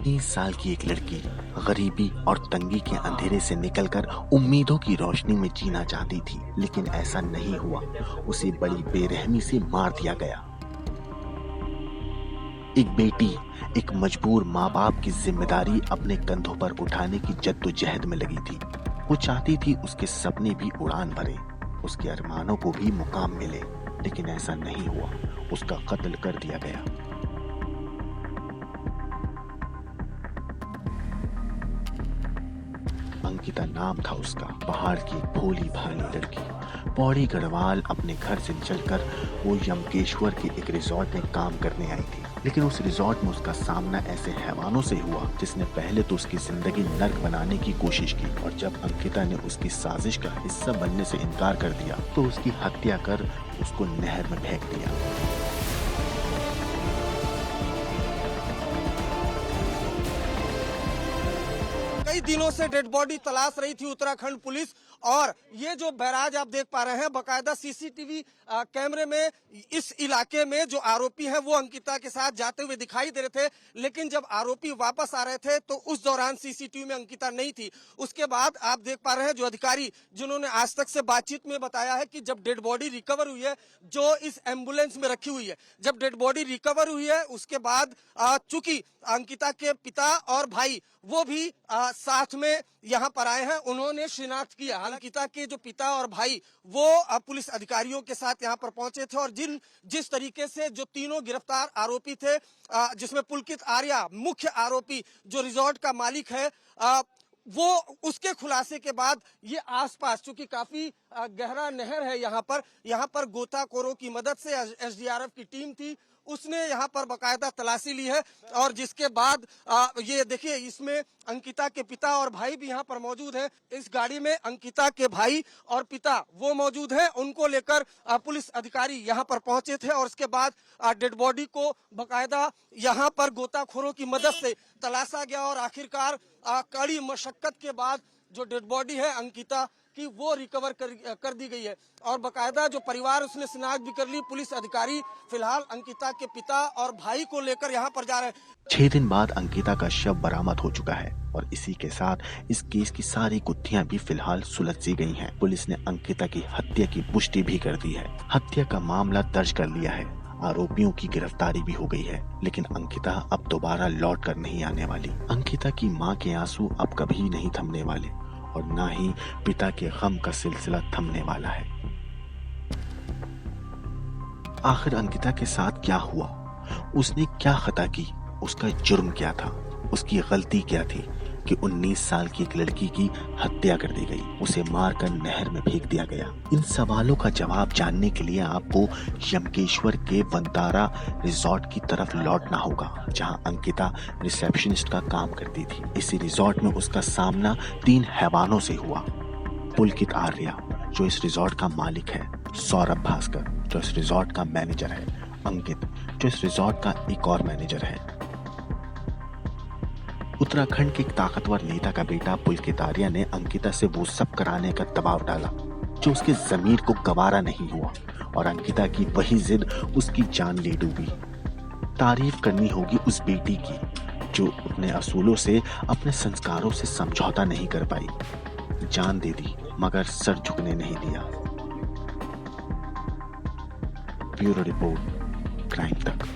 20 साल की एक लड़की गरीबी और तंगी के अंधेरे से निकलकर उम्मीदों की रोशनी में जीना चाहती थी, लेकिन ऐसा नहीं हुआ। उसे बड़ी बेरहमी से मार दिया गया। एक बेटी एक मजबूर माँ बाप की जिम्मेदारी अपने कंधों पर उठाने की जद्दोजहद में लगी थी। वो चाहती थी उसके सपने भी उड़ान भरे, उसके अरमानों को भी मुकाम मिले, लेकिन ऐसा नहीं हुआ। उसका कत्ल कर दिया गया। अंकिता नाम था उसका। पहाड़ की एक भोली भाली लड़की। पौड़ी गढ़वाल अपने घर से निकलकर वो यमकेश्वर के एक रिजॉर्ट में काम करने आई थी, लेकिन उस रिजॉर्ट में उसका सामना ऐसे हैवानों से हुआ जिसने पहले तो उसकी जिंदगी नर्क बनाने की कोशिश की, और जब अंकिता ने उसकी साजिश का हिस्सा बनने से इनकार कर दिया तो उसकी हत्या कर उसको नहर में फेंक दिया। कई दिनों से डेड बॉडी तलाश रही थी उत्तराखंड पुलिस, और ये जो बैराज आप देख पा रहे हैं, बकायदा सीसीटीवी कैमरे में इस इलाके में जो आरोपी है वो अंकिता के साथ जाते हुए दिखाई दे रहे थे, लेकिन जब आरोपी वापस आ रहे थे तो उस दौरान सीसीटीवी में अंकिता नहीं थी। उसके बाद आप देख पा रहे हैं जो अधिकारी जिन्होंने आज तक से बातचीत में बताया है कि जब डेड बॉडी रिकवर हुई है जो इस एम्बुलेंस में रखी हुई है, जब डेड बॉडी रिकवर हुई है उसके बाद चूंकि अंकिता के पिता और भाई वो भी साथ में यहाँ पर आए हैं, उन्होंने शिनाख्त किया। अंकिता के जो पिता और भाई वो पुलिस अधिकारियों के साथ यहाँ पर पहुंचे थे, और जिस तरीके से जो तीनों गिरफ्तार आरोपी थे, जिसमें पुलकित आर्या मुख्य आरोपी जो रिजॉर्ट का मालिक है, वो उसके खुलासे के बाद ये आसपास चूंकि काफी गहरा नहर है, यहाँ पर गोताखोरों की मदद से एसडीआरएफ की टीम थी, उसने यहाँ पर बकायदा तलाशी ली है। और जिसके बाद ये देखिए इसमें अंकिता के पिता और भाई भी यहाँ पर मौजूद हैं। इस गाड़ी में अंकिता के भाई और पिता वो मौजूद हैं, उनको लेकर पुलिस अधिकारी यहाँ पर पहुंचे थे, और उसके बाद डेड बॉडी को बकायदा यहाँ पर गोताखोरों की मदद से तलाशा गया, और आखिरकार कड़ी मशक्कत के बाद जो डेड बॉडी है अंकिता कि वो रिकवर कर दी गई है, और बकायदा जो परिवार उसने शिनाख्त भी कर ली। पुलिस अधिकारी फिलहाल अंकिता के पिता और भाई को लेकर यहाँ पर जा रहे हैं। 6 दिन बाद अंकिता का शव बरामद हो चुका है, और इसी के साथ इस केस की सारी गुत्थियां भी फिलहाल सुलझ गई हैं। पुलिस ने अंकिता की हत्या की पुष्टि भी कर दी है। हत्या का मामला दर्ज कर लिया है। आरोपियों की गिरफ्तारी भी हो गई है, लेकिन अंकिता अब दोबारा लौट कर नहीं आने वाली। अंकिता की माँ के आंसू अब कभी नहीं थमने वाले, और ना ही पिता के गम का सिलसिला थमने वाला है। आखिर अंकिता के साथ क्या हुआ? उसने क्या खता की? उसका जुर्म क्या था? उसकी गलती क्या थी कि 19 साल की एक लड़की की हत्या कर दी गई, उसे मारकर नहर में फेंक दिया गया? इन सवालों का जवाब जानने के लिए आपको यमकेश्वर के वंतारा रिजॉर्ट की तरफ लौटना होगा, जहां अंकिता रिसेप्शनिस्ट का काम करती थी। इसी रिजॉर्ट में उसका सामना 3 हैवानों से हुआ। पुलकित आर्या जो इस रिजॉर्ट का मालिक है, सौरभ भास्कर जो इस रिजॉर्ट का मैनेजर है, अंकित जो इस रिजॉर्ट का एक और मैनेजर है। उत्तराखंड के एक ताकतवर नेता का बेटा पुलकित आर्या ने अंकिता से वो सब कराने का दबाव डाला जो उसके जमीर को गवारा नहीं हुआ, और अंकिता की वही जिद उसकी जान ले डूबी। तारीफ करनी होगी उस बेटी की जो अपने असूलों से, अपने संस्कारों से समझौता नहीं कर पाई। जान दे दी मगर सर झुकने नहीं दिया। ब्यूरो रिपोर्ट, क्राइम तक।